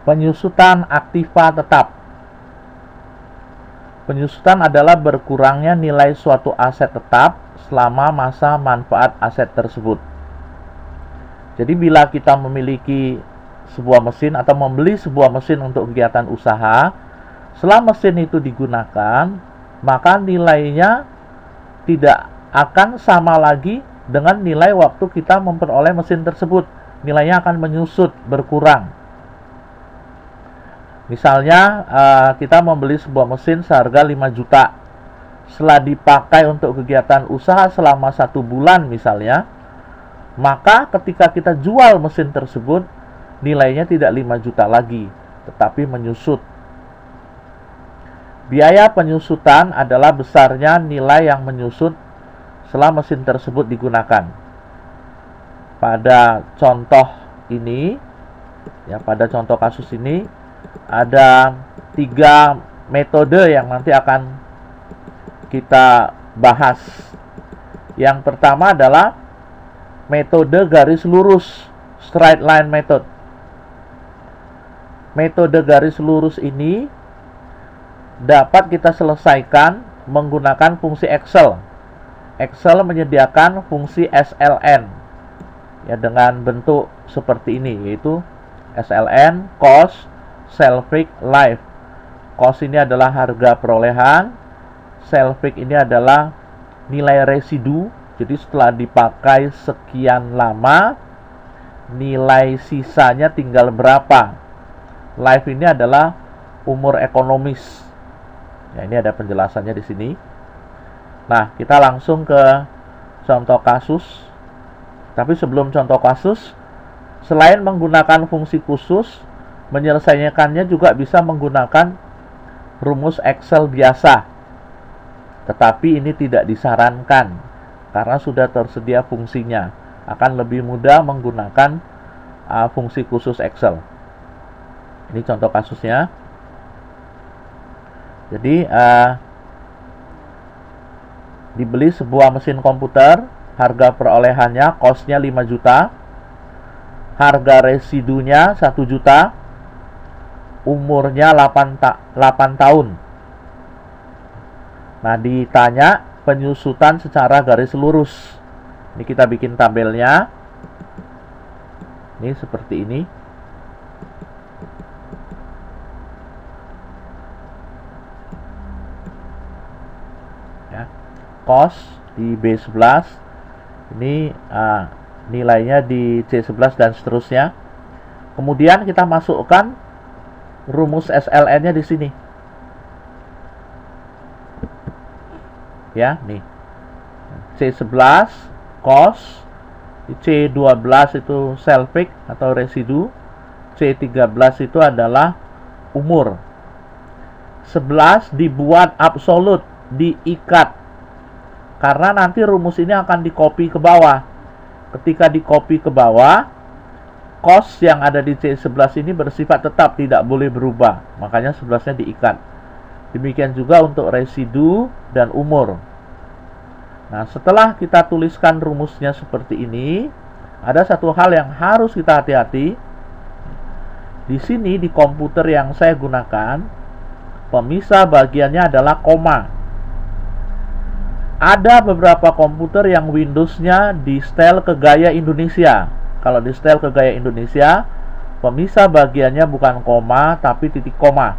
Penyusutan aktiva tetap. Penyusutan adalah berkurangnya nilai suatu aset tetap selama masa manfaat aset tersebut. Jadi bila kita memiliki sebuah mesin atau membeli sebuah mesin untuk kegiatan usaha, setelah mesin itu digunakan, maka nilainya tidak akan sama lagi dengan nilai waktu kita memperoleh mesin tersebut. Nilainya akan menyusut, berkurang. Misalnya kita membeli sebuah mesin seharga 5 juta. Setelah dipakai untuk kegiatan usaha selama 1 bulan misalnya, maka ketika kita jual mesin tersebut, nilainya tidak 5 juta lagi, tetapi menyusut. Biaya penyusutan adalah besarnya nilai yang menyusut setelah mesin tersebut digunakan. Pada contoh ini, pada contoh kasus ini, ada 3 metode yang nanti akan kita bahas. Yang pertama adalah metode garis lurus, straight line method. Metode garis lurus ini dapat kita selesaikan menggunakan fungsi Excel. Excel menyediakan fungsi SLN dengan bentuk seperti ini, yaitu SLN, cost, Selfie life. Cost ini adalah harga perolehan, Selfie ini adalah nilai residu. Jadi setelah dipakai sekian lama, nilai sisanya tinggal berapa. Life ini adalah umur ekonomis. Ini ada penjelasannya di sini. Nah, kita langsung ke contoh kasus. Tapi sebelum contoh kasus, selain menggunakan fungsi khusus, menyelesaikannya juga bisa menggunakan rumus Excel biasa. Tetapi ini tidak disarankan karena sudah tersedia fungsinya. Akan lebih mudah menggunakan fungsi khusus Excel. Ini contoh kasusnya. Jadi dibeli sebuah mesin komputer, harga perolehannya cost-nya 5 juta, harga residunya 1 juta, umurnya 8 tahun. Nah, ditanya penyusutan secara garis lurus. Ini kita bikin tabelnya. Ini seperti ini. Cost di B11. Ini nilainya di C11 dan seterusnya. Kemudian kita masukkan rumus SLN-nya di sini. Nih. C11 cost, C12 itu selfie atau residu, C13 itu adalah umur. 11 dibuat absolut, diikat. Karena nanti rumus ini akan di-copy ke bawah. Ketika di-copy ke bawah, cost yang ada di C11 ini bersifat tetap, tidak boleh berubah. Makanya 11-nya diikat. Demikian juga untuk residu dan umur. Nah, setelah kita tuliskan rumusnya seperti ini, ada satu hal yang harus kita hati-hati. Di sini di komputer yang saya gunakan, pemisah bagiannya adalah koma. Ada beberapa komputer yang Windows-nya di setel ke gaya Indonesia. Kalau di setel ke gaya Indonesia, pemisah bagiannya bukan koma, tapi titik koma.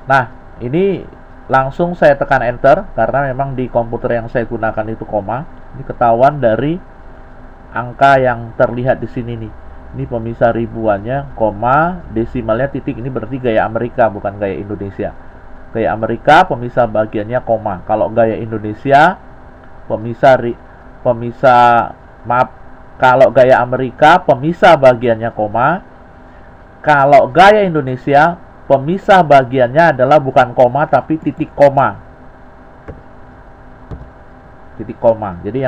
Nah, ini langsung saya tekan enter, karena memang di komputer yang saya gunakan itu koma. Ini ketahuan dari angka yang terlihat di sini nih. Ini pemisah ribuannya, koma, desimalnya titik. Ini berarti gaya Amerika, bukan gaya Indonesia. Gaya Amerika, pemisah bagiannya koma. Kalau gaya Indonesia, kalau gaya Amerika, pemisah bagiannya koma. Kalau gaya Indonesia, pemisah bagiannya adalah bukan koma, tapi titik koma. Titik koma. Jadi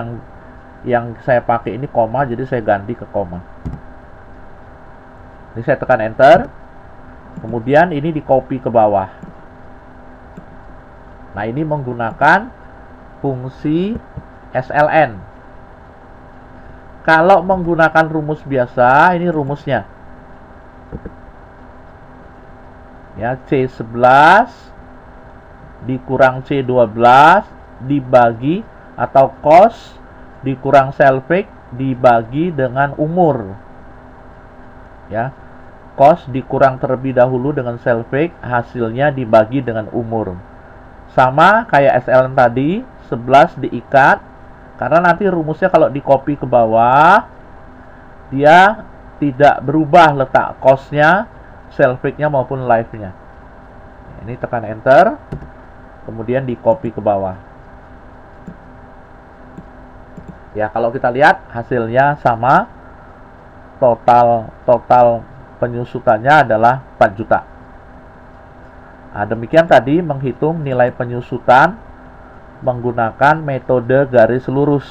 yang saya pakai ini koma, jadi saya ganti ke koma. Ini saya tekan enter. Kemudian ini di copy ke bawah. Nah, ini menggunakan fungsi SLN. Kalau menggunakan rumus biasa, ini rumusnya. Ya, C11 dikurang C12 dibagi atau cost dikurang Selfie dibagi dengan umur. Ya, cost dikurang terlebih dahulu dengan Selfie, hasilnya dibagi dengan umur. Sama kayak SLN tadi, 11 diikat, karena nanti rumusnya kalau di copy ke bawah, dia tidak berubah letak cost-nya, Selfie-nya maupun live-nya. Ini tekan enter, kemudian di copy ke bawah. Ya, kalau kita lihat hasilnya sama, total penyusutannya adalah 4 juta. Nah, demikian tadi menghitung nilai penyusutan menggunakan metode garis lurus.